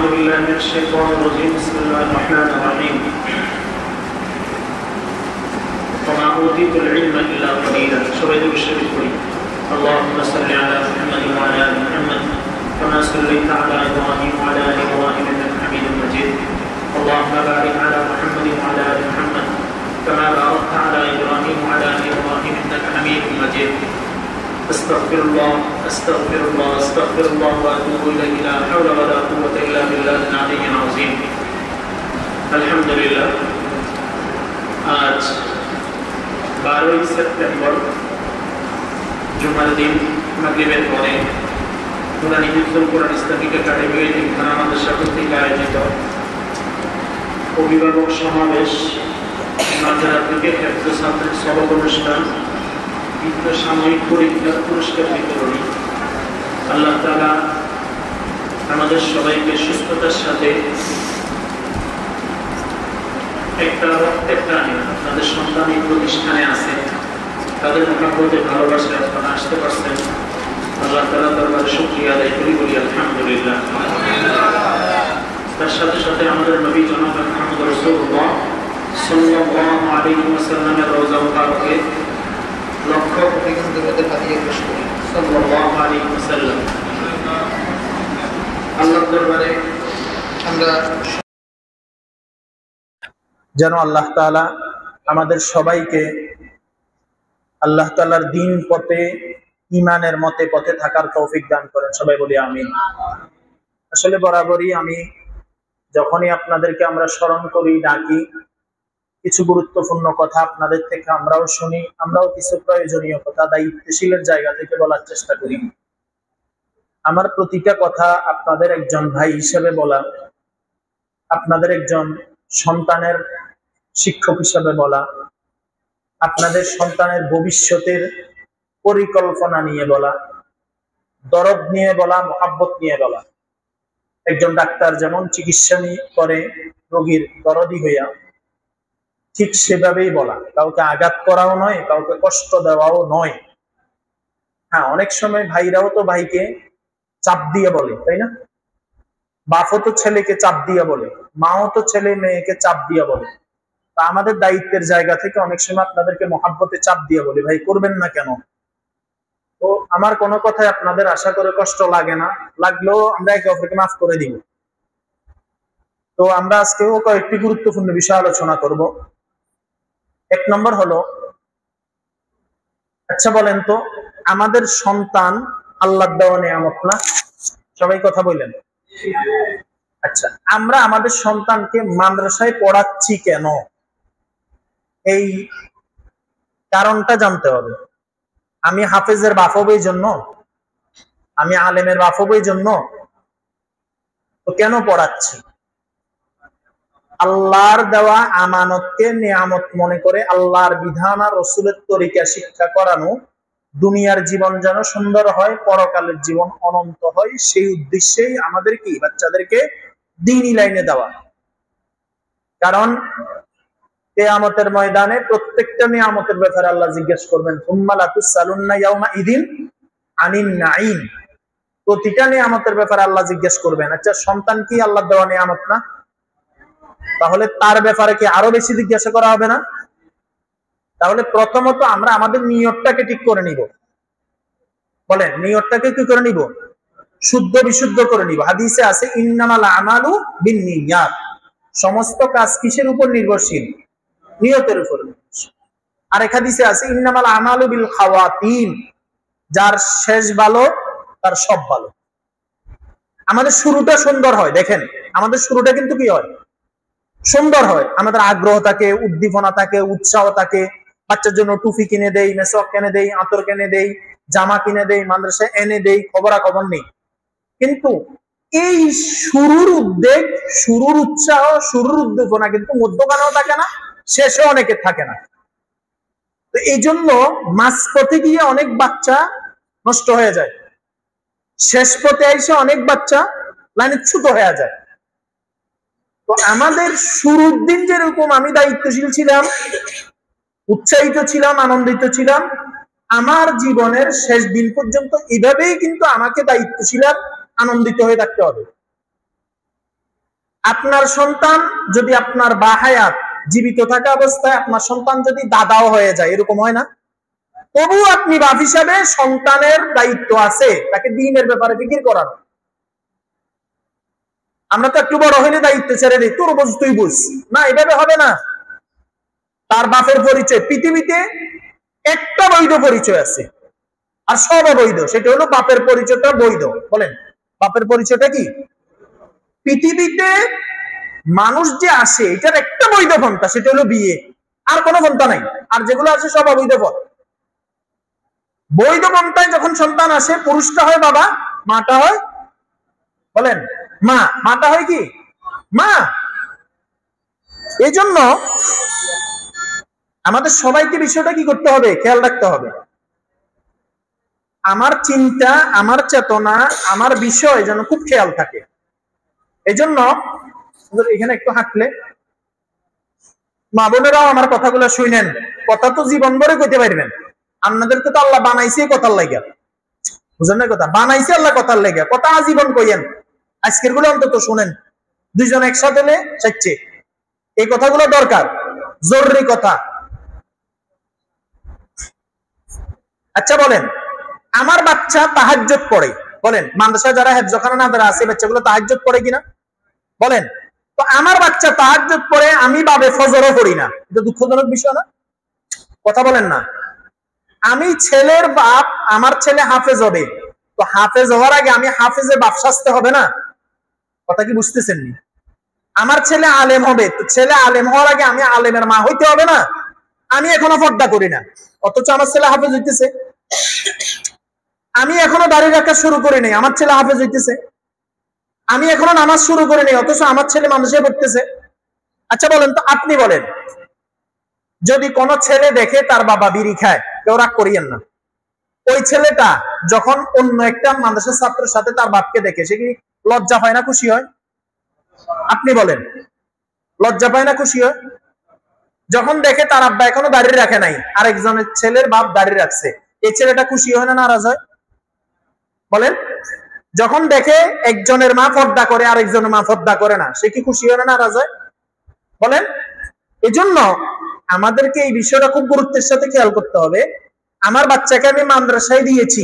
بالله من الشيطان الرجيم بسم الله الرحمن الرحيم وما أوتيت العلم إلا قليلا شبيت بالشريف اللهم صل على محمد وعلى آل محمد كما صليت على إبراهيم وعلى آل إبراهيم إنك حميد مجيد اللهم بارك على محمد وعلى آل محمد كما باركت على إبراهيم وعلى آل إبراهيم إنك حميد مجيد أستغفر الله أستغفر الله أستغفر الله وأتوب إليه لا حول ولا قوة إلا بالله العلي العظيم الحمد لله आज 12 সেপ্টেম্বর জুমার দিন মাগরিবের পরে নুরানি হিফজুল কোরআন ইসলামিক একাডেমি এখানে আমাদের কর্তৃক আয়োজিত অভিভাবক সমাবেশ মাদ্রাসা থেকে হিফজুল ছাত্রের সবক অনুষ্ঠান সাময়িক পরীক্ষার পুরস্কার বিতরণী আল্লাহ তাআলা আমাদের সবাইকে সুস্থতার সাথে একটা রক্তের টানে তাদের সন্তান এই প্রতিষ্ঠানে আছে তাদের মহাব্বতে ভালোবাসে আপনারা আসতে পারছেন আল্লাহ তাআলা দরবারে শুকরিয়া আদায় করি বলি আলহামদুলিল্লাহ। তার সাথে সাথে আমাদের নবী জনাব মুহাম্মদ রাসূলুল্লাহ সাল্লাল্লাহু আলাইহি ওয়াসাল্লামের রওজা মুবারকে লক্ষ কোটি ধন্যবাদের হাদিয়া পেশ করি সাল্লাল্লাহু আলাইহি ওয়াসাল্লাম। আল্লাহর দরবারে আমরা যেন আল্লাহ তাআলা আমাদের সবাইকে আল্লাহ তাআলার দ্বীন পথে ঈমানের মতে পথে থাকার তৌফিক দান করেন, সবাই বলি আমিন। আসলে বরাবরই আমি যখনই আপনাদেরকে আমরা স্মরণ করি ডাকি কিছু গুরুত্বপূর্ণ কথা আপনাদের থেকে আমরাও শুনি, আমরাও কিছু প্রয়োজনীয় কথা দায়িত্বশীলের জায়গা থেকে বলার চেষ্টা করি। আমার প্রতিটা কথা আপনাদের একজন ভাই হিসেবে বলা, আপনাদের একজন সন্তানের শিক্ষক হিসেবে বলা, আপনাদের সন্তানের ভবিষ্যতের পরিকল্পনা নিয়ে বলা, দরদ নিয়ে বলা, মহাব্বত নিয়ে বলা। একজন ডাক্তার যেমন চিকিৎসা করে রোগীর দরদি হইয়া, ঠিক সেভাবেই বলা, কাউকে আঘাত করাও নয়, কাউকে কষ্ট দেওয়াও নয়। হ্যাঁ, অনেক সময় ভাইরাও তো ভাইকে চাপ দিয়ে বলে, তাই না? বাপও তো ছেলেকে চাপ দিয়ে বলে, মাও তো ছেলে মেয়েকে চাপ দিয়ে বলে। তা আমাদের দায়িত্বের জায়গা থেকে অনেক সময় আপনাদেরকে মহাব্বতে চাপ দিয়ে বলি, ভাই করবেন না কেন? তো আমার কোনো কথায় আপনাদের আশা করে কষ্ট লাগে না, লাগলেও আমরা একে অপরকে মাফ করে দিব। তো আমরা আজকেও কয়েকটি গুরুত্বপূর্ণ বিষয় আলোচনা করব। এক নম্বর হলো, আচ্ছা বলেন তো, আমাদের সন্তান আল্লাহর দেওয়া নিয়ামত না? সবাই কথা বললেন। আচ্ছা, আমরা আমাদের সন্তানকে মাদ্রাসায় পড়াচ্ছি কেন? এই কারণটা জানতে হবে। আমি হাফেজের বাপ হবো এই জন্য? আমি আলেমের বাপ হবো এই জন্য? তো কেন পড়াচ্ছি? আল্লাহর দেওয়া আমানতকে নিয়ামত মনে করে আল্লাহর বিধান আর রাসূলের তরিকা শিক্ষা করানো, দুনিয়ার জীবন যেন সুন্দর হয়, পরকালের জীবন অনন্ত হয়, সেই উদ্দেশ্যেই আমাদের কি বাচ্চাদেরকে দ্বীনি লাইনে দেওয়া। কারণ কিয়ামতের ময়দানে প্রত্যেকটা নিয়ামতের ব্যাপারে আল্লাহ জিজ্ঞেস করবেন, সুম্মা লাতুসআলুন্না ইয়াউমা ইদিন আনিন নাঈম। প্রতিটা নিয়ামতের ব্যাপারে আল্লাহ জিজ্ঞেস করবেন। আচ্ছা, সন্তান কি আল্লাহর দেওয়া নিয়ামত না? তাহলে তার ব্যাপারে কি আরো বেশি জিজ্ঞাসা করা হবে না? তাহলে প্রথমত আমরা আমাদের নিয়তটাকে ঠিক করে নিব। বলেন, নিয়তটাকে কি করে নিব? শুদ্ধ বিশুদ্ধ করে নিব। হাদিসে আছে ইন্নামাল আমালু বিন্নিয়াত। সমস্ত কাজ কিসের উপর নির্ভরশীল? নিয়তের উপর। আর এক হাদিসে আছে ইন্নামাল আমালু বিল খাওয়াতিন। যার শেষ ভালো তার সব ভালো। আমাদের শুরুটা সুন্দর হয়। দেখেন, আমাদের শুরুটা কিন্তু কি হয়? সুন্দর হয়। আমাদের আগ্রহ থাকে, উদ্দীপনা থাকে, উৎসাহ থাকে। বাচ্চার জন্য টুপি কিনে দেই, মেসওয়াক কিনে দেই, আতর কিনে দেই, জামা কিনে দেই, মাদ্রাসায় এনে দেই, খবরাখবর নেই। কিন্তু এই শুরুর উদ্বেগ, শুরুর উৎসাহ, শুরুর উদ্দীপনা কিন্তু মধ্যখানেও থাকে না, শেষে অনেকে থাকে না। তো এই জন্য মাঝপথে গিয়ে অনেক বাচ্চা নষ্ট হয়ে যায়, শেষ পথে এসে অনেক বাচ্চা লাইনচ্যুত হয়ে যায়। তো আমাদের শুরুর দিন যেরকম আমি দায়িত্বশীল ছিলাম, উৎসাহিত ছিলাম, আনন্দিত ছিলাম, আমার জীবনের শেষ দিন পর্যন্ত এভাবেই কিন্তু আমাকে দায়িত্বশীল আর আনন্দিত হয়ে থাকতে হবে। আপনার সন্তান যদি আপনার বাহায়াত জীবিত থাকা অবস্থায় আপনার সন্তান যদি দাদাও হয়ে যায়, এরকম হয় না? তবু আপনি বাপ হিসাবে সন্তানের দায়িত্ব আছে তাকে দ্বীনের ব্যাপারে ফিকির করার। আমরা তো একটু বড় হইলে দায়িত্ব ছেড়ে দিই, তোর বুঝ তুই বুঝ, না এভাবে হবে না। তার বাপের পরিচয়, পৃথিবীতে একটা বৈধ পরিচয় আছে আর সব অবৈধ, সেটা হলো বাপের পরিচয়টা বৈধ। বলেন বাপের পরিচয়টা কি? পৃথিবীতে মানুষ যে আসে এটার একটা বৈধ পন্থা, সেটা হলো বিয়ে, আর কোনো পন্থা নাই। আর যেগুলো আছে সব অবৈধ পথ। বৈধ পন্থায় যখন সন্তান আসে, পুরুষটা হয় বাবা, মাটা হয়, বলেন মা, মাটা হয় কি মা। এই জন্য আমাদের সবাইকে বিষয়টা কি করতে হবে, খেয়াল রাখতে হবে। আমার চিন্তা, আমার চেতনা, আমার বিষয় যেন খুব খেয়াল থাকে। এই জন্য এখানে একটু হাঁটলে মা বোনেরাও আমার কথাগুলো শুনেন। কথা তো জীবন ভরে কইতে পারবেন। আপনাদেরকে তো আল্লাহ বানাইছে কথার লাগিয়া, বুঝলেন না? কথা বানাইছে আল্লাহ কথার লাগিয়া, কথা আজীবন কইেন। আজকের গুলো অন্তত শুনেন, দুইজন একসাথে হলে চাইছে। এই কথাগুলো দরকার, জরুরি কথা। আচ্ছা বলেন, আমার বাচ্চা তাহাজ্জুদ পড়ে, বলেন মাদ্রাসা যারা হেফজখানা না যারা আছে, বাচ্চাগুলো তাহাজ্জুদ পড়ে কিনা বলেন? তো আমার বাচ্চা তাহাজ্জুদ পড়ে, আমি বাবে ফজরও পড়ি না, এটা দুঃখজনক বিষয় না? কথা বলেন না। আমি ছেলের বাপ, আমার ছেলে হাফেজ হবে, তো হাফেজ হওয়ার আগে আমি হাফেজের বাপ সাজতে হবে না? কথা কি বুঝতেছেন নি? আমার ছেলে আলেম হবে, তো ছেলে আলেম হওয়ার আগে আমি আলেমের মা হইতে হবে না? আমি এখনো পর্দা করি না, অথচ আমার ছেলে হাফেজ হইতেছে। আমি এখনো দাড়ি রাখা শুরু করি নাই, আমার ছেলে হাফেজ হইতেছে। আমি এখনো নামাজ শুরু করি নাই, অথচ আমার ছেলে মানুষে পড়তেছে। আচ্ছা বলেন তো, আপনি বলেন, যদি কোনো ছেলে দেখে তার বাবা বিড়ি খায়, কেউ রাগ করিয়েন না। ওই ছেলেটা যখন অন্য একটা মাদ্রাসার ছাত্রের সাথে তার বাপকে দেখে, সে কি লজ্জা পায় না খুশি হয়? আপনি বলেন, লজ্জা পায় না খুশি হয়? যখন দেখে তার আব্বা এখনো দাঁড়িয়ে রাখে নাই, আরেকজনের ছেলের বাপ দাঁড়িয়ে রাখছে, এই ছেলেটা খুশি হয় না নারাজ হয়? বলেন। যখন দেখে একজনের মা পর্দা করে, আরেকজনের মা পর্দা করে না, সে কি খুশি হয় না নারাজ হয়? বলেন। এজন্য আমাদেরকে এই বিষয়টা খুব গুরুত্বের সাথে খেয়াল করতে হবে। আমার বাচ্চাকে আমি মাদ্রাসায় দিয়েছি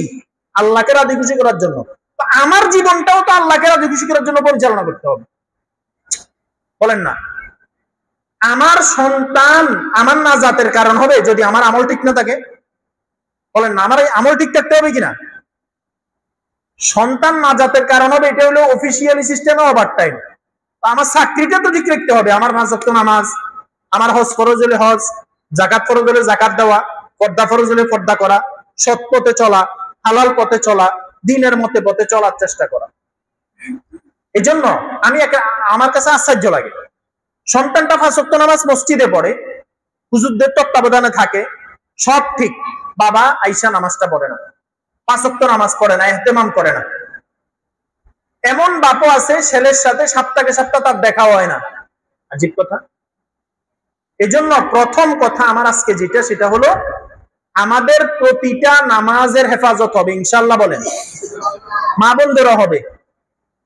আল্লাহকে রাজি খুশি করার জন্য, তো আমার জীবনটাও তো আল্লাহকে রাজি খুশি করার জন্য পরিচালনা করতে হবে। বলেন না। আমার সন্তান আমার নাজাতের কারণ হবে যদি আমার আমল ঠিক না থাকে। বলেন না, আমার আমল ঠিক থাকতে হবে কিনা? সন্তান নাজাতের কারণ হবে, এটা হলো অফিসিয়ালি সিস্টেমে ওভার টাইম। আমার চাকরিটা তো ঠিক রাখতে হবে, আমার নামাজ তো নামাজ, আমার হজ ফরজ হলে হজ, জাকাত ফরজ হলে জাকাত দেওয়া, পর্দা ফরজ হলে পর্দা করা, সৎ পথে চলা, হালাল পথে চলা, দিনের মতে পথে চলার চেষ্টা করা। এই জন্য আমি আমার কাছে আশ্চর্য লাগে, সন্তানটা 5 ওয়াক্ত নামাজ মসজিদে পড়ে, হুজুরদের তত্ত্বাবধানে থাকে, সব ঠিক, বাবা আইসা নামাজটা পড়ে না, 5 ওয়াক্ত নামাজ পড়ে না, ইহতেমাম করে না। এমন বাপও আছে ছেলের সাথে সপ্তাহে সপ্তাহ তার দেখা হয় না। আজীব কথা। এজন্য প্রথম কথা আমার আজকে যেটা, সেটা হলো আমাদের প্রতিটা নামাজের হেফাজত হবে ইনশাআল্লাহ। বলেন মা বোনদেরও হবে,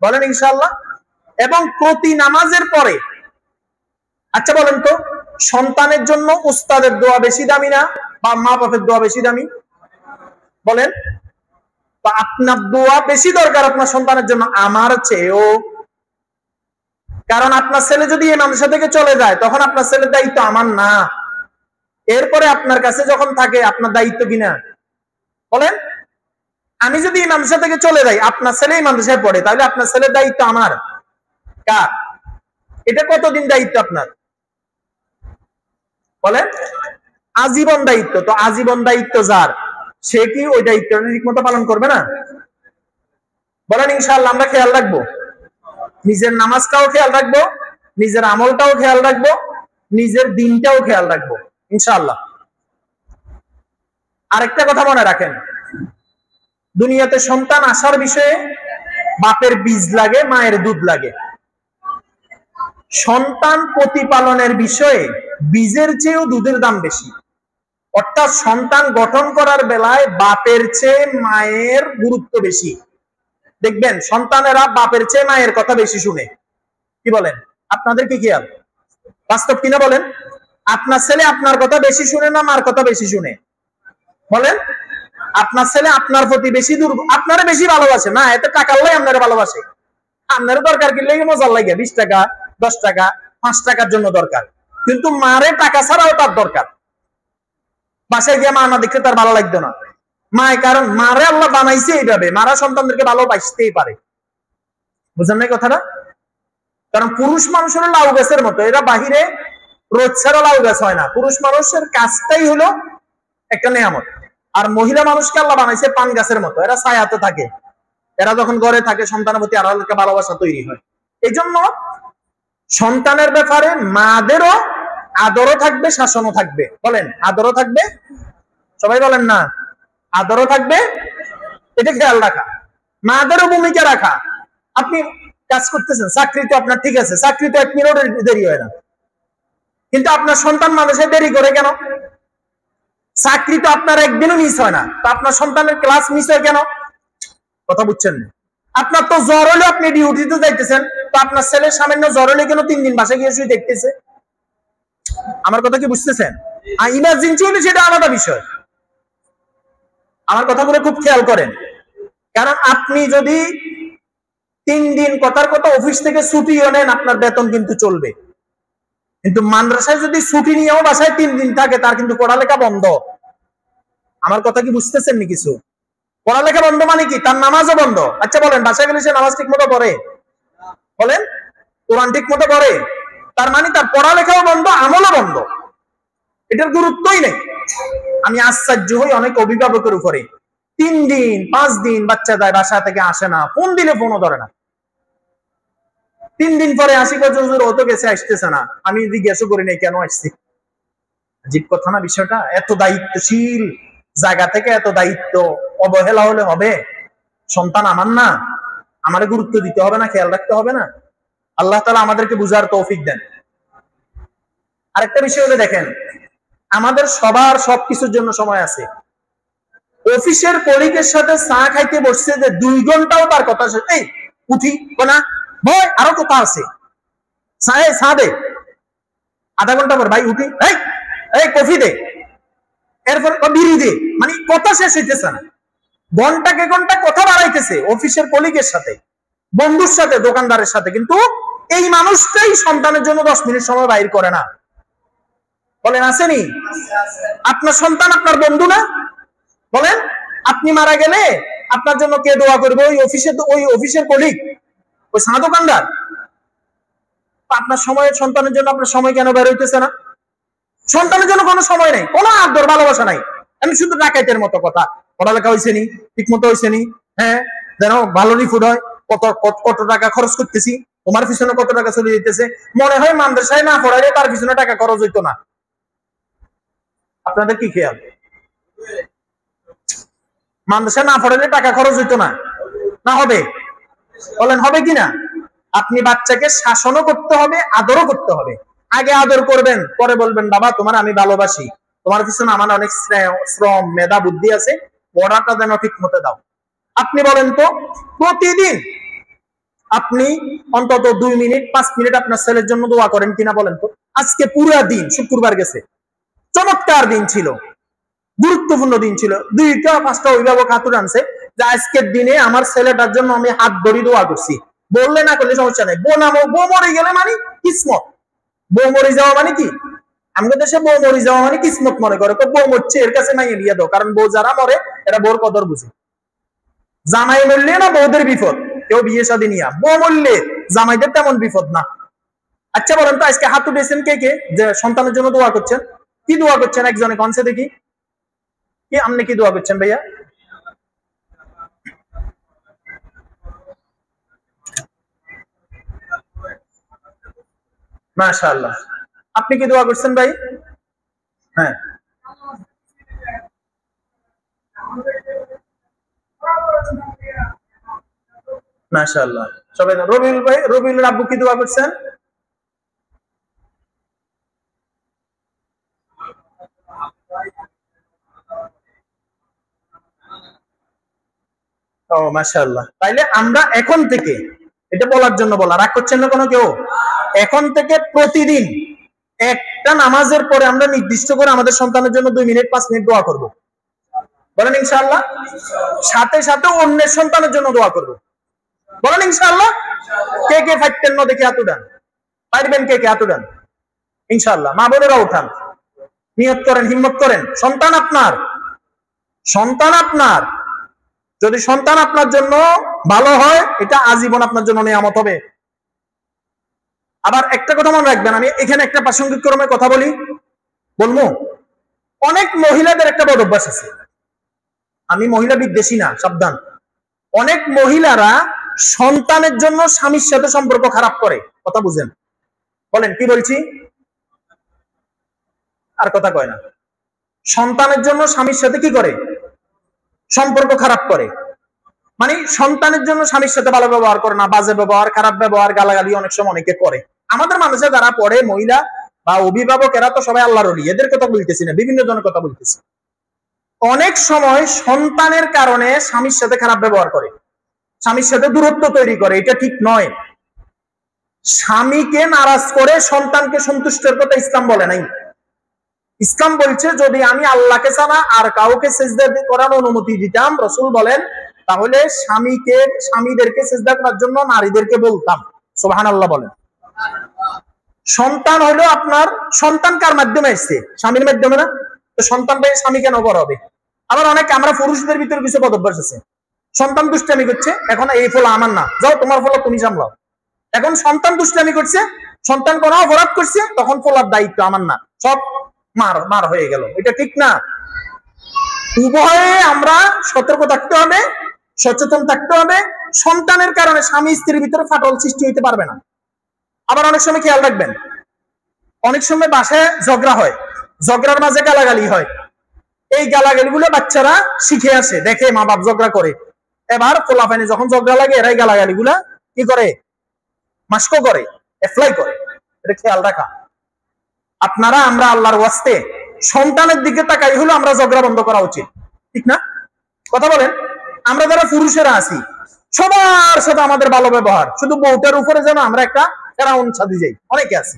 বলেন ইনশাআল্লাহ। এবং প্রতি নামাজের পরে, আচ্ছা বলেন তো, সন্তানের জন্য উস্তাদের দোয়া বেশি দামি না, বা মা বাপের দোয়া বেশি দামি? বলেন। তো আপনার দোয়া বেশি দরকার আপনার সন্তানের জন্য আমার চেয়েও। কারণ আপনার ছেলে যদি এই মাদ্রাসা থেকে চলে যায়, তখন আপনার ছেলের দায়িত্ব আমার না, এরপরে আপনার কাছে যখন থাকে আপনার দায়িত্ব কিনা? বলেন। আমি যদি এই মাদ্রাসা থেকে চলে যাই, আপনার ছেলে এই মাদ্রাসায় পড়ে, তাহলে আপনার ছেলের দায়িত্ব আমার কার? এটা কতদিন দায়িত্ব আপনার? বলেন। আজীবন দায়িত্ব। তো আজীবন দায়িত্ব যার, সে কি ওই দায়িত্বটা ঠিক মতো পালন করবে না? বলেন ইনশাআল্লাহ। আমরা খেয়াল রাখবো, নিজের নামাজটাও খেয়াল রাখবো, নিজের আমলটাও খেয়াল রাখবো, নিজের দিনটাও খেয়াল রাখবো ইনশাআল্লাহ। আরেকটা কথা মনে রাখেন, দুনিয়াতে সন্তান আসার বিষয়ে বাপের বীজ লাগে, মায়ের দুধ লাগে। সন্তান প্রতিপালনের বিষয়ে বীজের চেয়েও দুধের দাম বেশি। অর্থাৎ সন্তান গঠন করার বেলায় বাপের চেয়ে মায়ের গুরুত্ব বেশি। দেখবেন সন্তানেরা বাপের চেয়ে মায়ের কথা বেশি শুনে। কি বলেন? আপনাদের কি খেয়াল? বাস্তব কিনা বলেন? আপনার ছেলে আপনার কথা বেশি শুনে না মার কথা বেশি শুনে? বলেন। আপনার ছেলে আপনার প্রতি বেশি আপনারা বেশি ভালোবাসে না, এতে টাকা লাই আপনারা ভালোবাসে। আপনারও দরকার কি লেগে মজার লাগে, 20 টাকা 10 টাকা 5 টাকার জন্য দরকার, কিন্তু মারে টাকা ছাড়াও তার দরকার। বাসায় গিয়ে মা না দেখলে তার ভালো লাগতো না। কারণ মারে আল্লাহ বানাইছে এইভাবে, মারা সন্তানদেরকে ভালোবাসতেই পারে। বুঝেন নাই কথাটা? কারণ পুরুষ মানুষের লাউ গাছের মতো, এরা বাহিরে রোদ ছাড়া লাউ গাছ হয় না। পুরুষ মানুষের কাজটাই হলো একটা নেয়ামত। আর মহিলা মানুষকে আল্লাহ বানাইছে পান গাছের মতো, এরা ছায়াতে থাকে। এরা যখন ঘরে থাকে সন্তানের প্রতি আরো একটা ভালোবাসা তৈরি হয়। এই জন্য সন্তানের ব্যাপারে মাদেরও আদরও থাকবে, শাসনও থাকবে। বলেন, আদরও থাকবে, সবাই বলেন না, আদরও থাকবে। এটা খেয়াল রাখা, মাদেরও ভূমিকা রাখা। আপনি কাজ করতেছেন, চাকরি তো আপনার ঠিক আছে, চাকরি তো 1 মিনিটের দেরি হয় না, কিন্তু আপনার সন্তান মানুষে দেরি করে কেন? চাকরি তো আপনার একদিনও মিস হয় না, তো আপনার সন্তানের ক্লাস মিস হয় কেন? কথা বুঝছেন না? আপনার তো জ্বর হলে আপনি ডিউটিতে যাইতেছেন, তো আপনার ছেলের সামান্য জ্বর হলে কেন 3 দিন বাসায় গিয়ে শুয়ে দেখতেছে? আমার কথা কি বুঝতেছেন? আর ইমার্জেন্সি হলে সেটা আলাদা বিষয়। আমার কথাগুলো খুব খেয়াল করেন। কারণ আপনি যদি 3 দিন কথার কথা অফিস থেকে ছুটিও নেন, আপনার বেতন কিন্তু চলবে। কিন্তু মাদ্রাসায় যদি ছুটি নিয়েও বাসায় 3 দিন থাকে, তার কিন্তু পড়ালেখা বন্ধ। আমার কথা কি বুঝতেছেন নি কিছু? পড়ালেখা বন্ধ মানে কি? তার নামাজও বন্ধ। আচ্ছা বলেন, বাসায় গেলে সে নামাজ ঠিক মতো পড়ে? বলেন, কোরআন ঠিক মতো পড়ে? তার মানে তার পড়ালেখাও বন্ধ, আমলও বন্ধ। এটার গুরুত্বই নেই। আমি আশ্চর্য হই অনেক অভিভাবকের উপরে। 3 দিন 5 দিন বাচ্চা যায়, বাসা থেকে আসে না, ফোন দিলে ফোনও ধরে না। 3 দিন পরে আসি, হুজুর ও তো গেছে, আসতেছে না। আমি জিজ্ঞাসা করি নাই কেন আসছি। আজীব কথা না বিষয়টা? এত দায়িত্বশীল জায়গা থেকে এত দায়িত্ব অবহেলা হলে হবে? সন্তান আমার না, আমারে গুরুত্ব দিতে হবে না, খেয়াল রাখতে হবে না? আল্লাহ তাআলা আমাদেরকে বুঝার তৌফিক দেন। আরেকটা বিষয় হলে দেখেন, আমাদের সবার সবকিছুর জন্য সময় আছে। অফিসের কলিগের সাথে চা খাইতে বসছে, যে 2 ঘন্টাও তার কথা এই উঠি না ভয়, আরো কথা আছে, চা দে, আধা ঘন্টা পর ভাই উঠি, এই কফি দে, এরপর বিড়ি দে, মানে কথা শেষ হইতেছে না। ঘন্টাকে ঘন্টা কথা বাড়াইতেছে অফিসের কলিগের সাথে, বন্ধুর সাথে, দোকানদারের সাথে, কিন্তু এই মানুষটাই সন্তানের জন্য 10 মিনিট সময় বাইর করে না। বলেন, আসেনি? আপনার সন্তান আপনার বন্ধু না? বলেন, আপনি মারা গেলে আপনার জন্য কে দোয়া করবে? ওই অফিসের কলিগ, ওই চা দোকানদার। আপনার সময়, সন্তানের জন্য আপনার সময় কেন বের হইতেছে না? সন্তানের জন্য কোনো সময় নেই, কোনো আদর ভালোবাসা নাই। আমি শুধু ডাকাইতের মতো কথা, পড়ালেখা হয়েছে নি, ঠিক মতো হয়েছে নি, হ্যাঁ যেন ভালো রিফুড হয়, কত টাকা খরচ করতেছি, তোমার পিছনে কত টাকা চলে যেতেছে। মনে হয় মাদ্রাসায় না পড়াইলে তার পিছনে টাকা খরচ হইতো না। আপনাদের কি খেয়াল? মাদ্রাসায় না পড়াইলে টাকা খরচ হইতো না? না হবে? বলেন, হবে কিনা? আপনি বাচ্চাকে শাসনও করতে হবে, আদরও করতে হবে। আগে আদর করবেন, পরে বলবেন বাবা তোমার আমি ভালোবাসি, তোমার পিছনে আমার অনেক শ্রম মেধা বুদ্ধি আছে, পড়াটা যেন ঠিক মতো দাও। আপনি বলেন তো, প্রতিদিন আপনি অন্তত 2 মিনিট 5 মিনিট আপনার ছেলের জন্য দোয়া করেন কিনা বলেন তো? আজকে পুরো দিন, শুক্রবার গেছে, চমৎকার দিন ছিল, গুরুত্বপূর্ণ দিন ছিল। 2টা 5টা অভিভাবক হাতুড় আনছে যে আজকের দিনে আমার ছেলেটার জন্য আমি হাত ধরি দোয়া করছি। বললে না করলে সমস্যা নেই। বউ মরে গেলে মানে কিসমত। বউ মরে যাওয়া মানে কি? আমাদের দেশে বউ মরে যাওয়া মানে কিসমত মনে করে। তো বউ মরছে, এর কাছে মাইয়ে বিয়ে দাও, কারণ বউ যারা মরে এরা বউর কদর বুঝে। জামাই মরলে না বউদের বিপদ, কেউ বিয়ে শাদী নিয়া। বউ মরলে জামাইদের তেমন বিপদ না। আচ্ছা বলেন তো, আজকে হাত উঠেছেন কে কে যে সন্তানের জন্য দোয়া করছেন? কি দোয়া করছেন একজনে কনসে দেখি? কি আপনি কি দোয়া করছেন ভাইয়া? মাশাআল্লাহ। আপনি কি দোয়া করছেন ভাই? হ্যাঁ, মাশাআল্লাহ। সবাই রবিউল ভাই, রবিউল আব্বু কি দোয়া করছেন? ও মাশাআল্লাহ। তাইলে আমরা এখন থেকে এটা বলার জন্য বলা, রাগ করছেন না কোনো কেউ? এখন থেকে প্রতিদিন একটা নামাজের পরে আমরা নির্দিষ্ট করে আমাদের সন্তানের জন্য 2 মিনিট 5 মিনিট দোয়া করব। বলেন ইনশাআল্লাহ। সাথে সাথে অন্যের সন্তানের জন্য দোয়া করব। বলেন ইনশাআল্লাহ। কে কে ফাইটেন না দেখি হাত উঠান, পারবেন কে কে হাত উঠান ইনশাআল্লাহ। মা বোনেরা উঠান, নিয়ত করেন, হিম্মত করেন। সন্তান আপনার, সন্তান আপনার। যদি সন্তান আপনার জন্য ভালো হয়, এটা আজীবন আপনার জন্য নিয়ামত হবে। আবার একটা কথা মনে রাখবেন, আমি এখানে একটা প্রাসঙ্গিক ক্রমে কথা বলবো। অনেক মহিলাদের একটা বদ অভ্যাস আছে, আমি মহিলা বিদ্বেষী না, সাবধান। অনেক মহিলারা সন্তানের জন্য স্বামীর সাথে সম্পর্ক খারাপ করে। কথা বুঝেন? বলেন কি বলছি? আর কথা কয় না। সন্তানের জন্য স্বামীর সাথে কি করে? সম্পর্ক খারাপ করে। মানে সন্তানের জন্য স্বামীর সাথে ভালো ব্যবহার করে না, বাজে ব্যবহার, খারাপ ব্যবহার, গালাগালি অনেক সময় অনেকে করে। আমাদের মানুষে যারা পড়ে, মহিলা বা অভিভাবক, এরা তো সবাই আল্লাহর ওলি, এদের কথা বলতেছি না, বিভিন্ন জনের কথা বলতেছি। অনেক সময় সন্তানের কারণে স্বামীর সাথে খারাপ ব্যবহার করে, স্বামীর সাথে দূরত্ব তৈরি করে। এটা ঠিক নয়। স্বামীকে নারাজ করে সন্তানকে সন্তুষ্টের কথা ইসলাম বলে নাই। ইসলাম বলছে, যদি আমি আল্লাহকে ছাড়া আর কাউকে সিজদা করার অনুমতি দিতাম, রাসূল বলেন, তাহলে স্বামীদেরকে সিজদা করার জন্য নারীদেরকে বলতাম। সুবহানাল্লাহ বলেন। সন্তান হলো আপনার, সন্তান কার মাধ্যমে আসছে? স্বামীর মাধ্যমে না? তো সন্তানটা স্বামী কেন বড় হবে? আবার অনেক আমরা পুরুষদের ভিতরে কিছু বদভ্যাস আছে। সন্তান দুষ্টামি করছে, এখন এই ফল আমার না, যাও তোমার ফল তুমি সামলাও। এখন সন্তান দুষ্টামি করছে, সন্তান কোনো অপরাধ করছে, তখন ফলার দায়িত্ব আমার না, সব মার হয়ে গেল। এটা ঠিক না। উভয়ে আমরা সতর্ক থাকতে হবে, সচেতন থাকতে হবে। সন্তানের কারণে স্বামী স্ত্রীর ভিতরে ফাটল সৃষ্টি হইতে পারবে না। আবার অনেক সময় খেয়াল রাখবেন, অনেক সময় বাসায় ঝগড়া হয়, ঝগড়ার মাঝে গালাগালি হয়। এই গালাগালি গুলো বাচ্চারা শিখে আসে, দেখে মা বাপ ঝগড়া করে। এবার ফলাফাইনে যখন ঝগড়া লাগে, এরাই গালাগালি গুলা কি করে? মাস্ক করে, অ্যাপ্লাই করে। এটা খেয়াল রাখা। আপনারা, আমরা আল্লাহর ওয়াস্তে সন্তানের দিকে তাকাই হলো আমরা ঝগড়া বন্ধ করা উচিত, ঠিক না? কথা বলেন। আমরা যারা পুরুষেরা আছি, সবার সাথে আমাদের ভালো ব্যবহার, শুধু বউটার উপরে যেন আমরা একটা ফেরাউন সাজি যাই, অনেকে আছে।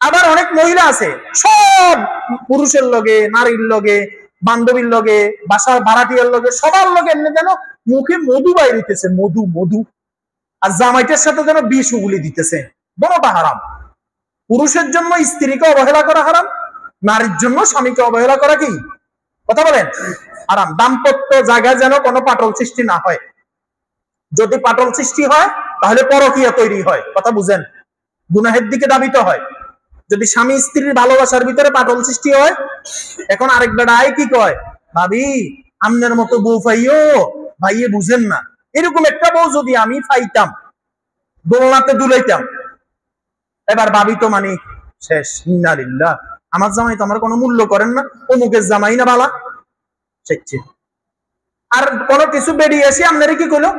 আবার অনেক মহিলা আছে, সব পুরুষের লগে, নারীর লগে, বান্ধবীর লগে, বাসার ভাড়াটিয়ার লগে, সবার লগে এমনি যেন মুখে মধু বাইরিতেছে, মধু মধু। আর জামাইটার সাথে যেন বিষ উগলি দিতেছে। বড়টা হারাম। পুরুষের জন্য স্ত্রীকে অবহেলা করা হারাম, নারীর জন্য স্বামীকে অবহেলা করা কি? কথা বলেন, হারাম। দাম্পত্য জায়গায় যেন কোনো পাটল সৃষ্টি না হয়। যদি পাটল সৃষ্টি হয়, তাহলে পরকীয়া তৈরি হয়। কথা বুঝেন? গুনাহের দিকে ধাবিত হয়। যদি স্বামী স্ত্রীর ভালোবাসার ভিতরে পাটল সৃষ্টি হয়, এখন আরেক বেড়াই কি কয়, ভাবি আমনের মতো বউ পাইও, ভাইয়ে বুঝেন না। এরকম একটা বউ যদি আমি পাইতাম, দোলনাতে দুলাইতাম, এবার ভাবি তো মানে শেষ। ইন্নালিল্লাহ, আমার জামাই তো আমার কোনো মূল্য করেন না, অমুকের জামাই না বালা শেখছে। আর কোনো কিছু বেরিয়ে আসি, আপনারা কি কইলো,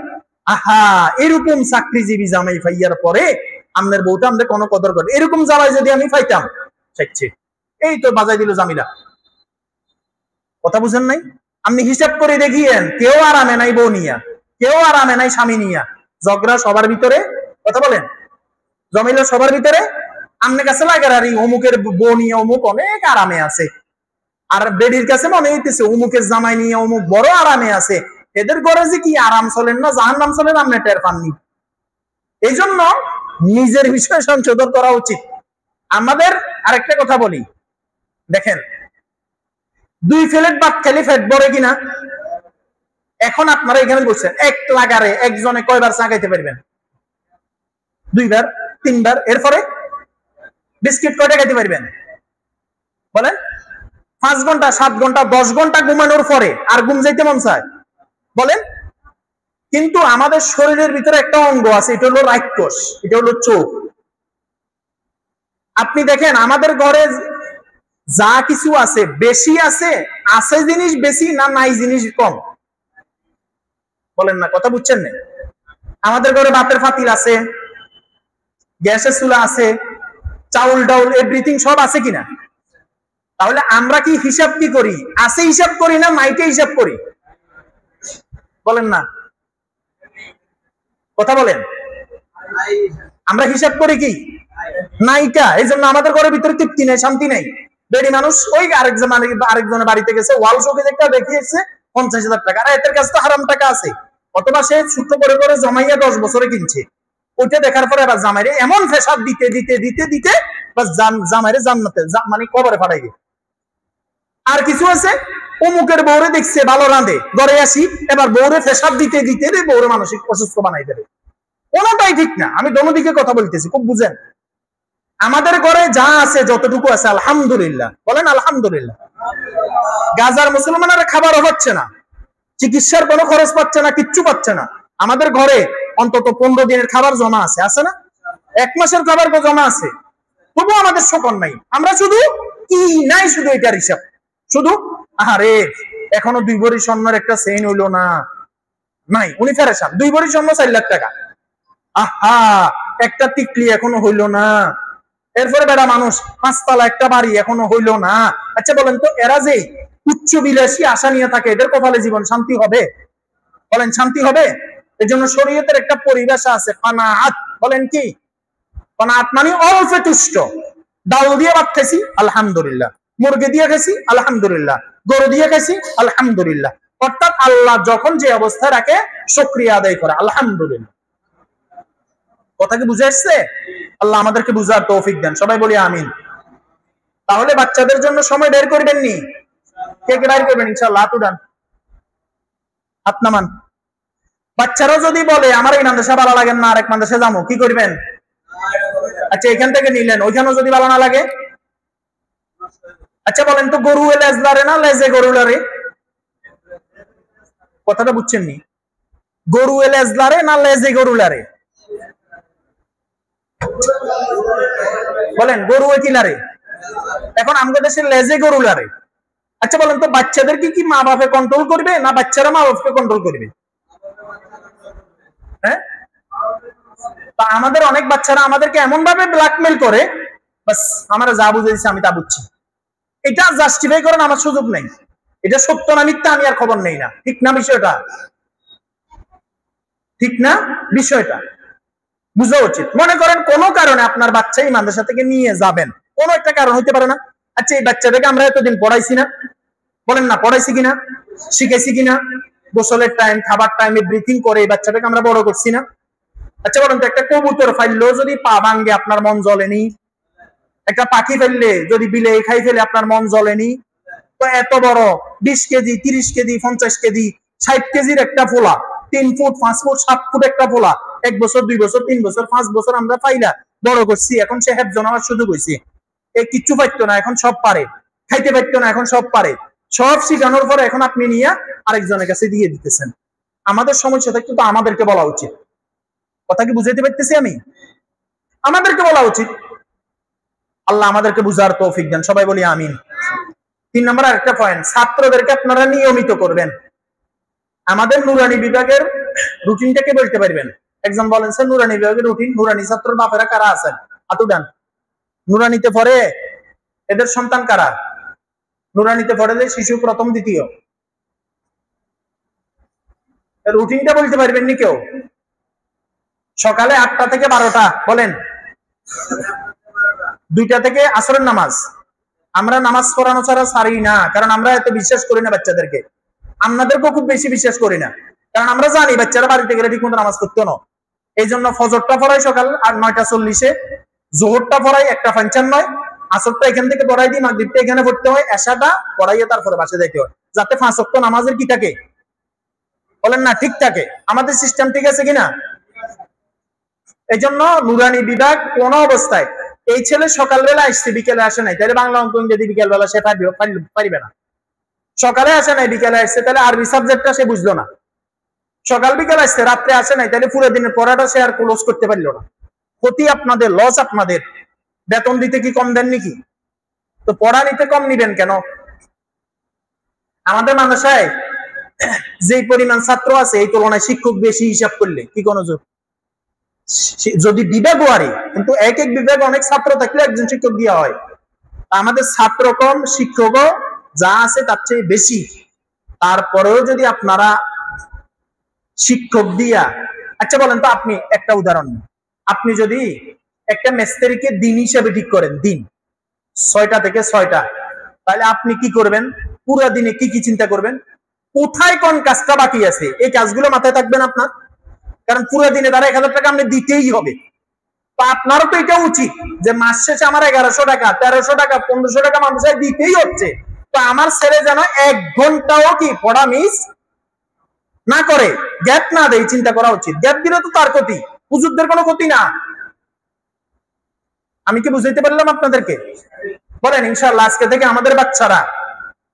আহা এরকম চাকরিজীবী জামাই পাইয়ার পরে আপনার বউটা আমাদের কোনো কদর করে। এরকম জামাই যদি আমি পাইতাম, শেখছে। এই তো বাজাই দিল জামিলা। কথা বুঝেন নাই? আপনি হিসাব করে দেখিয়েন, কেউ আরামে নাই বউ নিয়া, কেউ আরামে নাই স্বামী নিয়া। ঝগড়া সবার ভিতরে। কথা বলেন, জমিলা সবার ভিতরে। আপনার কাছে লাগে আর অমুকের বউ নিয়ে অমুক অনেক আরামে আছে, আর বেডির কাছে মনে হইতেছে অমুকের জামাই নিয়ে অমুক বড় আরামে আছে। এদের ঘরে যে কি আরাম চলেন না জাহান্নাম চলেন, আপনি টের পাননি। এই জন্য নিজের বিষয়ে সংশোধন করা উচিত আমাদের। আরেকটা কথা বলি, দেখেন 2 প্লেট ভাত খেলে পেট ভরে কিনা? এখন আপনারা এখানে বলছেন, এক লাগারে একজনে কয়বার চা খাইতে পারবেন? 2 বার, 3 বার। এরপরে বিস্কিট কয়টা খাইতে পারবেন বলেন? 5 ঘন্টা, 7 ঘন্টা, 10 ঘন্টা ঘুমানোর পরে আর ঘুম যাইতে মন চায় বলেন? কিন্তু আমাদের শরীরের ভিতরে একটা অঙ্গ আছে, এটা হলো রাক্ষস, এটা হলো চোখ। আপনি দেখেন আমাদের ঘরে যা কিছু আছে, বেশি আছে জিনিস বেশি না নাই জিনিস কম? বলেন না, কথা বুঝছেন না? আমাদের ঘরে ভাতের পাতিল আছে, গ্যাসের চুলা আছে, চাউল ডাউল এভরিথিং সব আছে কিনা? তাহলে আমরা কি হিসাব কি করি? আছে হিসাব করি না নাইটে হিসাব করি? বলেন না, কথা বলেন। আমরা হিসাব করি কি নাইকা, এই জন্য আমাদের ঘরের ভিতরে তৃপ্তি নেই, শান্তি নেই। বেড়ি মানুষ ওই আরেকজনের বাড়িতে গেছে, ওয়াল শোকেজ একটা দেখিয়েছে 50,000 টাকা, আর এদের কাছে তো হারাম টাকা আছে, অথবা সে ছোট্ট করে করে জমাইয়া 10 বছরে কিনছে। ওইটা দেখার পরে আবার জামাইরে এমন ফেসাদ দিতে দিতে দিতে দিতে জামাইরে জান্নাতে মানে কবরে ফাটাইবে। আর কিছু আছে অমুকের বউরে দেখছে ভালো রাঁধে, ঘরে আসি এবার বউরে ফেসাদ দিতে দিতে বউরে মানসিক অসুস্থ বানাই দেবে। কোনোটাই ঠিক না, আমি দোনো দিকে কথা বলতেছি, খুব বুঝেন। আমাদের ঘরে যা আছে যতটুকু আছে আলহামদুলিল্লাহ, বলেন আলহামদুলিল্লাহ। গাজার মুসলমানেরা খাবারও হচ্ছে না, চিকিৎসার কোনো খরচ পাচ্ছে না, কিচ্ছু পাচ্ছে না। আমাদের ঘরে অন্তত 15 দিনের খাবার জমা আছে, আছে না? 1 মাসের খাবার জমা আছে, তবু আমাদের শকর নাই। আমরা শুধু কি নাই, শুধু এটার হিসাব, শুধু আরে এখনো 2 ভরি স্বর্ণের একটা চেইন হইলো না, নাই উনি ফেরেশান। 2 ভরি স্বর্ণ 4 লাখ টাকা, আহা একটা টিকলি এখনো হইলো না। এরপরে বেড়া মানুষ 5 তলা একটা বাড়ি এখনো হইলো না। আচ্ছা বলেন তো, এরা যে উচ্চ বিলাসী আশা নিয়ে থাকে, এদের কপালে জীবন শান্তি হবে? বলেন শান্তি হবে? এর জন্য শরীয়তের একটা পরিভাষা আছে, কানাআত। বলেন কি কানাআত? মানে অল্পে তুষ্ট। ডাল দিয়ে ভাত খাইছি আলহামদুলিল্লাহ, মুরগি দিয়ে খাইছি আলহামদুলিল্লাহ, গরু দিয়ে খাইছি আলহামদুলিল্লাহ। অর্থাৎ আল্লাহ যখন যে অবস্থা রাখে শুকরিয়া আদায় করা, আলহামদুলিল্লাহ। কথা কি বুঝে আসছে? আল্লাহ আমাদেরকে বুঝার তৌফিক দেন, সবাই বলি আমিন। তাহলে বাচ্চাদের জন্য সময় বের করবেন নি? কে কে বের করবেন ইনশাআল্লাহ? হাত উঠান, হাত নামান। বাচ্চারা যদি বলে আমার এই মাদ্রাসা ভালো লাগে না, আরেক মাদ্রাসা যাবো, কি করবেন? আচ্ছা এখান থেকে নিলেন, ওইখানেও যদি ভালো না লাগে? আচ্ছা বলেন তো, গরু লেজ লারে না লেজে গরু লারে? কথাটা বুঝছেন নি? গরু লেজ লারে না লেজে গরু লারে? বলেন গরু কি লারে? এখন আমাদের দেশে লেজে গরু লারে। আচ্ছা বলেন তো, বাচ্চাদেরকে কি মা বাপে কন্ট্রোল করবে না বাচ্চারা মা বাপকে কন্ট্রোল করবে? হ্যাঁ, তা আমাদের অনেক বাচ্চারা আমাদেরকে এমন ভাবে ব্ল্যাকমেল করে, বাস আমরা যা বুঝেছি আমি তা বুঝছি। এটা জাস্টিফাই করেন আমার সুযোগ নেই, এটা সত্য না মিথ্যা আমি আর খবর নেই না। ঠিক না বিষয়টা? ঠিক না বিষয়টা? বুঝা উচিত। মনে করেন কোনো কারণে আপনার বাচ্চা এই মাদ্রাসা থেকে নিয়ে যাবেন, কোনো একটা কারণ হইতে পারে না? আচ্ছা এই বাচ্চাটাকে আমরা এতদিন পড়াইছি না? বলেন না, পড়াইছি কিনা, শিখাইছি কিনা? গোসলের টাইম, খাবার টাইম, এভরিথিং করে এই বাচ্চাটাকে আমরা বড় করছি না? আচ্ছা বলেন তো, একটা কবুতর ফাইললো যদি পা ভাঙ্গে আপনার মন জ্বলেনি? একটা পাখি ফেললে যদি বিলে খাই ফেলে আপনার মন জ্বলেনি? তো এত বড় 20 কেজি 30 কেজি 50 কেজি 60 কেজির একটা ফোলা, 3 ফুট 5 ফুট 7 ফুট একটা ফোলা, 1 বছর 2 বছর 3 বছর 5 বছর আমরা পাইলা বড় করছি। এখন সে হেফজ নেওয়ার সুযোগ হয়েছে, এই কিচ্ছু পাইতো না, এখন সব পারে। খাইতে পাইতো না, এখন সব পারে। সব শিখানোর পরে এখন আপনি নিয়ে আরেকজনের কাছে দিয়ে দিতেছেন। আমাদের সমস্যা থাকতো তো আমাদেরকে বলা উচিত। কথা কি বুঝাইতে পারতেছি আমি? আমাদেরকে বলা উচিত। আল্লাহ আমাদেরকে বুঝার তৌফিক দেন, সবাই বলি আমিন। 3 নম্বর আরেকটা পয়েন্ট, ছাত্রদেরকে আপনারা নিয়মিত করবেন। আমাদের নুরানি বিভাগের রুটিনটাকে বলতে পারবেন? একজন বলেন স্যার নুরানি বিভাগের রুটিন। নুরানি ছাত্রর বাপেরা কারা আছেন? হাত উঠান। নুরানিতে পড়ে এদের সন্তান কারা? নুরানিতে পড়ে যে শিশু প্রথম দ্বিতীয়, রুটিনটা বলতে পারবেন নি কেউ? সকালে 8টা থেকে 12টা, বলেন 2টা থেকে আসরের নামাজ। আমরা নামাজ পড়ানো ছাড়া ছাড়ি না, কারণ আমরা এত বিশ্বাস করি না বাচ্চাদেরকে। আপনাদেরকেও খুব বেশি বিশ্বাস করি না, কারণ আমরা জানি বাচ্চারা বাড়িতে গেলে ঠিক মতো নামাজ পড়তো না। এই জন্য ফজরটা পড়াই সকাল 9:40, জোহরটা পড়াই 1:55, আসরটা এখান থেকে পড়াই দিই, মাগরিবটা এখানে পড়তে হয়, এশাটা পড়াইয়ে তারপরে বাসে যাইতে হয়, যাতে 5 ওয়াক্ত নামাজের কি থাকে? বলেন না, ঠিক থাকে। আমাদের সিস্টেম ঠিক আছে কিনা? এই জন্য নুরানি বিভাগ কোন অবস্থায়, এই ছেলে সকালবেলা আসছে বিকেলে আসে নাই, তাহলে বাংলা অঙ্ক ইংরেজি বিকেলবেলা সে পারবে না। সকালে আসে নাই বিকেলে আসছে, তাহলে আরবি সাবজেক্টটা সে বুঝলো না। সকাল বিকেল আসছে রাত্রে আসে নাই, তাহলে পুরো দিনের পড়াটা সে আর ক্লোজ করতে পারলো না। ক্ষতি আপনাদের, লস আপনাদের। বেতন দিতে কি কম দেন নাকি? তো পড়া নিতে কম নিবেন কেন? আমাদের মাদ্রাসায় যে পরিমাণ ছাত্র আছে এই তুলনায় শিক্ষক বেশি, হিসাব করলে কি কোনো যোগ? যদি বিভাগ ওয়ারি, কিন্তু এক এক বিভাগে অনেক ছাত্র থাকলে একজন শিক্ষক দেওয়া হয়। আমাদের ছাত্র কম, শিক্ষকও যা আছে তার চেয়ে বেশি। তারপরেও যদি আপনারা শিক্ষক দিয়া, আচ্ছা বলেন তো, আপনি একটা উদাহরণ, আপনি যদি একটা মিস্ত্রিকে দিন হিসেবে ঠিক করেন, দিন 6টা থেকে 6টা, তাহলে আপনি কি করবেন? পুরো দিনে কি কি চিন্তা করবেন? কোথায় কোন কাজটা বাকি আছে, এই কাজগুলো মাথায় থাকবেন আপনার। কারণ পুরো দিনে তারা 1000 টাকা আপনি দিতেই হবে। তো আপনারও তো এটা উচিত যে মাস শেষে আমার 1100 টাকা, 1300 টাকা, 1500 টাকা মানুষের দিতেই হচ্ছে। তো আমার ছেলে যেন 1 ঘন্টাও কি পড়া মিস না করে, গ্যাপ না দেয়, চিন্তা করা উচিত। গ্যাপ দিলে তো তার ক্ষতি, হুজুরদের কোনো ক্ষতি না। আমি কি বুঝাইতে পারলাম আপনাদেরকে? বলেন ইনশাআল্লাহ আজকে থেকে আমাদের বাচ্চারা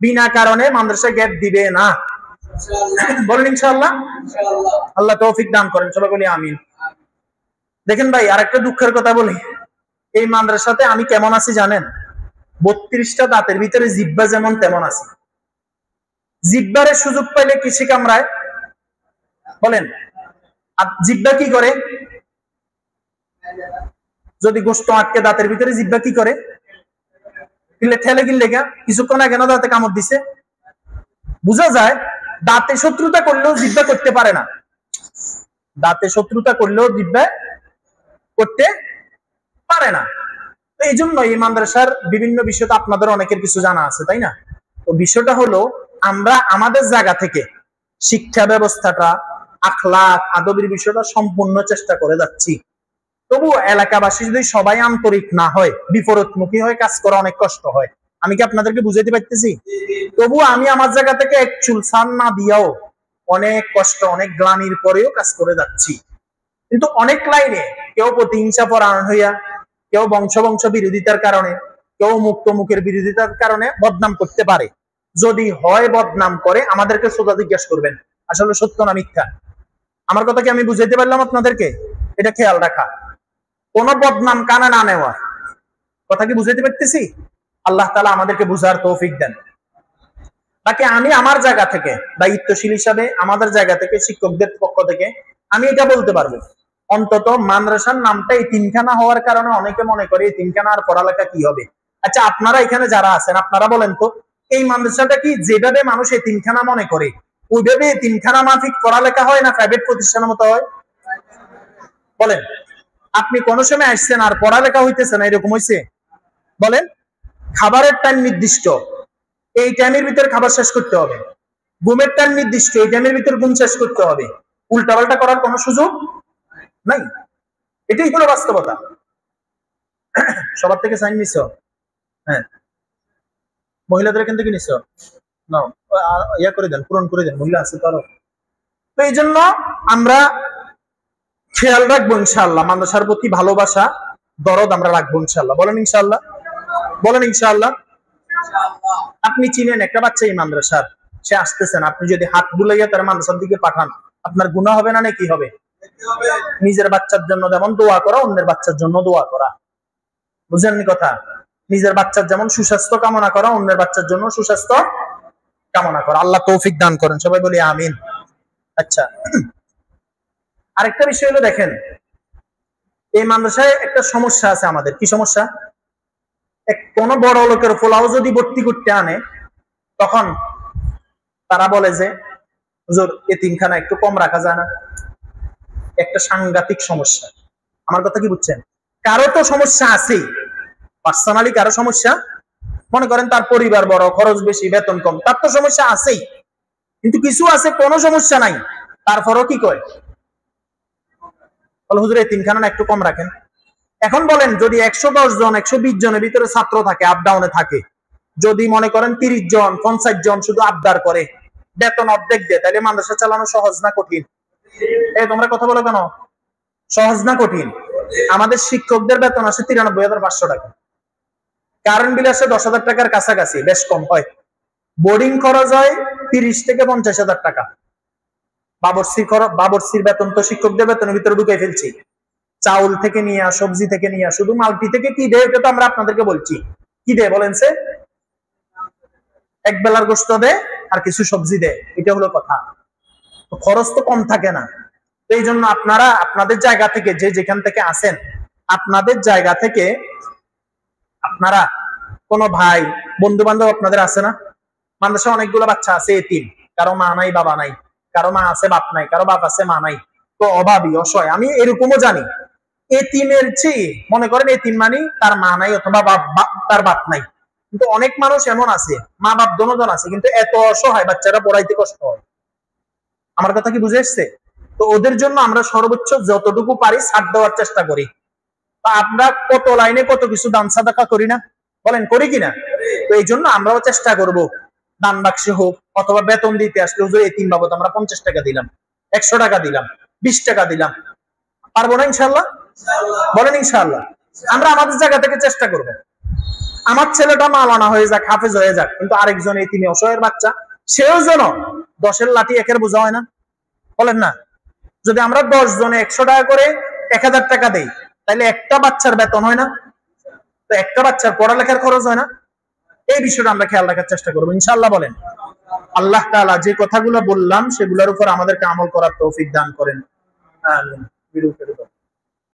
বিনা কারণে মাদ্রাসায় গ্যাপ দিবে না। বলেন ইনশাআল্লাহ। আল্লাহ তৌফিক দান করেন, সবাই বলি আমিন। দেখেন ভাই, আরেকটা দুঃখের কথা বলি, এই মাদ্রাসাতে আমি কেমন আছি জানেন? 32টা দাঁতের ভিতরে জিহ্বা যেমন তেমন আছে। জিহ্বারের সুযোগ পাইলে কিসে কামড়ায়? বলেন, আর জিহ্বা কি করে? যদি গোস্ত আটকে দাঁতের ভিতরে জিহ্বা কি করে? ঠেলে গিলে গা, কিছুক্ষণ আগে না দাঁতে কামড় দিছে, বুঝা যায় দাঁতে শত্রুতা করলেও জিহ্বা করতে পারে না। দাঁতে শত্রুতা করলেও জিহ্বা করতে পারে না। তো এই জন্য এই মাদ্রাসার বিভিন্ন বিষয় তো আপনাদের অনেকের কিছু জানা আছে, তাই না? তো বিষয়টা হলো, আমরা আমাদের জায়গা থেকে শিক্ষা ব্যবস্থাটা, আখলাক আদবের বিষয়টা সম্পূর্ণ চেষ্টা করে যাচ্ছি। তবু এলাকাবাসী যদি সবাই আন্তরিক না হয়, বিপরীতমুখী হয়, কাজ করা অনেক কষ্ট হয়। আমি কি আপনাদেরকে বুঝাইতে পারতেছি? তবু আমি আমার জায়গা থেকে এক চুল ছাড় না দিয়াও অনেক কষ্ট, অনেক গ্লানির পরেও কাজ করে যাচ্ছি। কিন্তু অনেক লাইনে কেউ প্রতিহিংসা পরায়ণ হইয়া, কেউ বংশ বিরোধিতার কারণে, কেউ মুখের বিরোধিতার কারণে বদনাম করতে পারে। যদি হয় বদনাম করে, আমাদেরকে সোজা জিজ্ঞেস করবেন আসলে সত্য না মিথ্যা। আমার কথা কি আমি বুঝাইতে পারলাম আপনাদেরকে? এটা খেয়াল রাখা, কোন বদনাম কানে না নেওয়া। কথা কি বুঝাইতে পারতেছি? আল্লাহ তাআলা আমাদেরকে বুঝার তৌফিক দেন। বাকি আমি আমার জায়গা থেকে দায়িত্বশীল হিসাবে, আমাদের জায়গা থেকে, শিক্ষকদের পক্ষ থেকে আমি এটা বলতে পারবো, অন্তত মাদ্রাসার নামটা এতিমখানা হওয়ার কারণে অনেকে মনে করে এতিমখানা আর পড়ালেখা কি হবে। আচ্ছা, আপনারা এখানে যারা আছেন, আপনারা বলেন তো, এই মাদ্রাসাটা কি যেভাবে মানুষ এতিমখানা মনে করে ওইভাবে এতিমখানা মাফিক পড়ালেখা হয় না প্রাইভেট প্রতিষ্ঠানের মতো হয়? বলেন, আপনি কোন সময় আসছেন আর পড়ালেখা হইতেছে না, এরকম হয়েছে? বলেন, খাবারের টাইম নির্দিষ্ট, এই টাইমের ভিতরে খাবার শেষ করতে হবে। ঘুমের টাইম নির্দিষ্ট, এই টাইমের ভিতরে ঘুম শেষ করতে হবে। উল্টাপাল্টা করার কোনো সুযোগ নাই। এটাই হলো বাস্তবতা। সবার থেকে সাইন নিছ? হ্যাঁ, মহিলাদের এখান থেকে নিছ? না, ইয়া করে দেন, পূরণ করে দেন, মহিলা আছে তারও। তো এই জন্য আমরা খেয়াল রাখবো ইনশাআল্লাহ, মাদ্রাসার প্রতি ভালোবাসা, দরদ আমরা রাখবো ইনশাআল্লাহ। বলেন ইনশাআল্লাহ। বলেন ইনশাআল্লাহ। আপনি চিনেন একটা বাচ্চা এই মাদ্রাসার, সে আসতেছেন, আপনি যদি হাত বুলাইয়া তার মাদ্রাসার দিকে পাঠান, আপনার গুনাহ হবে না নাকি হবে? নিজের বাচ্চার জন্য যেমন দোয়া করা, অন্যের বাচ্চার জন্য দোয়া করা। বুঝেননি কথা? নিজের বাচ্চার যেমন সুস্বাস্থ্য কামনা করা, অন্যের বাচ্চার জন্য সুস্বাস্থ্য কামনা করা। আল্লাহ তৌফিক দান করেন, সবাই বলি আমিন। আচ্ছা, আরেকটা বিষয় হলো, দেখেন এই মাদ্রাসায় একটা সমস্যা আছে আমাদের। কি সমস্যা? কোন বড় লোকের ফলাও যদি ভর্তি করতে আনে, তখন তারা বলে যে হুজুর এতিমখানা একটু কম রাখা যায় না। একটা সাংঘাতিক সমস্যা। আমার কথা কি বুঝছেন? কারো তো সমস্যা আছে পার্সোনালি, কারো সমস্যা, মনে করেন তার পরিবার বড়, খরচ বেশি, বেতন কম, তার তো সমস্যা আছেই। কিন্তু কিছু আছে কোনো সমস্যা নাই, তারপরও কি কয়, বলে হুজুর এতিমখানা একটু কম রাখেন। এখন বলেন, যদি 110 জন 120 জনের ভিতরে ছাত্র থাকে, আপ ডাউনে থাকে, যদি মনে করেন 30 জন 50 জন শুধু আবদার করে, বেতন অর্ধেক দেয়, তাহলে মাদ্রাসা চালানো সহজ না কঠিন? এই তোমরা কথা বলো কেন? সহজ না কঠিন? আমাদের শিক্ষকদের বেতন আসে 93,500 টাকা, কারেন্ট বিল আসে 10,000 টাকার কাছাকাছি, বেশ কম হয়। বোর্ডিং খরচ হয় 30 থেকে 50,000 টাকা। বাবরসির বেতন তো শিক্ষকদের বেতনের ভিতরে ঢুকাই ফেলছি। চাউল থেকে নিয়ে, সবজি থেকে নিয়ে, শুধু মাল্টি থেকে কি দেয় এটা তো আমরা আপনাদেরকে বলছি। কি দেয় বলেন? সে এক বেলার গোশত দেয় আর কিছু সবজি দেয়, এটা হলো কথা। খরচ তো কম থাকে না। তো এই জন্য আপনারা আপনাদের জায়গা থেকে, যে যেখান থেকে আসেন, আপনাদের জায়গা থেকে আপনারা কোন ভাই বন্ধু বান্ধব আপনাদের আছে না? মাদ্রাসায় অনেকগুলো বাচ্চা আছে এতিম, কারো মা নাই বাবা নাই, কারো মা আছে বাপ নাই, কারো বাপ আছে মা নাই, তো অভাবী অসহায়, আমি এরকমও জানি। এতিমের চেয়ে, মনে করেন এতিম মানে তার মা নাই অথবা তার বাপ নাই, কিন্তু অনেক মানুষ এমন আছে মা বাপ দোনোজন আছে কিন্তু এত অসহায় বাচ্চারা পড়াইতে কষ্ট হয়। আমার কথা কি বুঝে এসছে? তো ওদের জন্য আমরা সর্বোচ্চ যতটুকু পারি ছাড় দেওয়ার চেষ্টা করি। তা আমরা কত লাইনে কত কিছু দান সাদাকা করি না, বলেন করি কিনা? তো এই জন্য আমরাও চেষ্টা করব, দান বাক্সে হোক অথবা বেতন দিতে আসলে হুজুর এতিম বাবদ আমরা 50 টাকা দিলাম, 100 টাকা দিলাম, 20 টাকা দিলাম, পারবো না ইনশাআল্লাহ? বলেন ইনশাআল্লাহ। আমরা আমাদের জায়গা থেকে চেষ্টা করব। আমার ছেলেটা মাওলানা হয়ে যাক, হাফেজ হয়ে যাক, কিন্তু আরেকজন এতিম অসহায়ের বাচ্চা, সেও যেন 10-এর লাঠি 1-এর বোঝা হয় না, বলেন না? যদি আমরা 10 জনে 100 টাকা করে 1000 টাকা দেই, তাহলে একটা বাচ্চার বেতন হয় না? তো একটা বাচ্চার পড়ালেখার খরচ হয় না? এই বিষয়টা আমরা খেয়াল রাখার চেষ্টা করবো ইনশাআল্লাহ। বলেন আল্লাহ তাআলা যে কথাগুলো বললাম সেগুলোর উপর আমাদেরকে আমল করার তৌফিক দান করেন। আমিন।